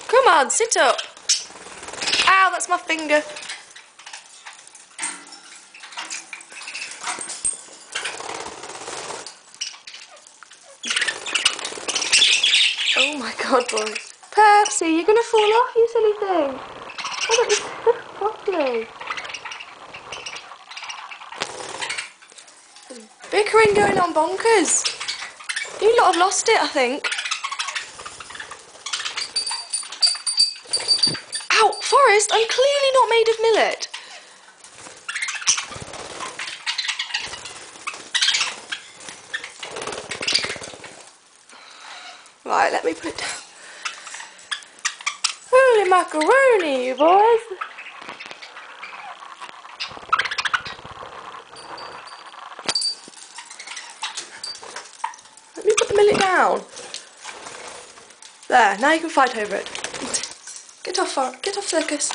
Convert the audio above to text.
Come on, sit up. Ow, that's my finger. Oh my god, boys. Percy, you're gonna fall off, you silly thing. Why don't you sit properly? Bickering going on bonkers. You lot have lost it, I think. Ow, Forrest, I'm clearly not made of millet. Right, let me put it down. Holy macaroni, you boys. Let me put the millet down. There, now you can fight over it. Get off, Circus.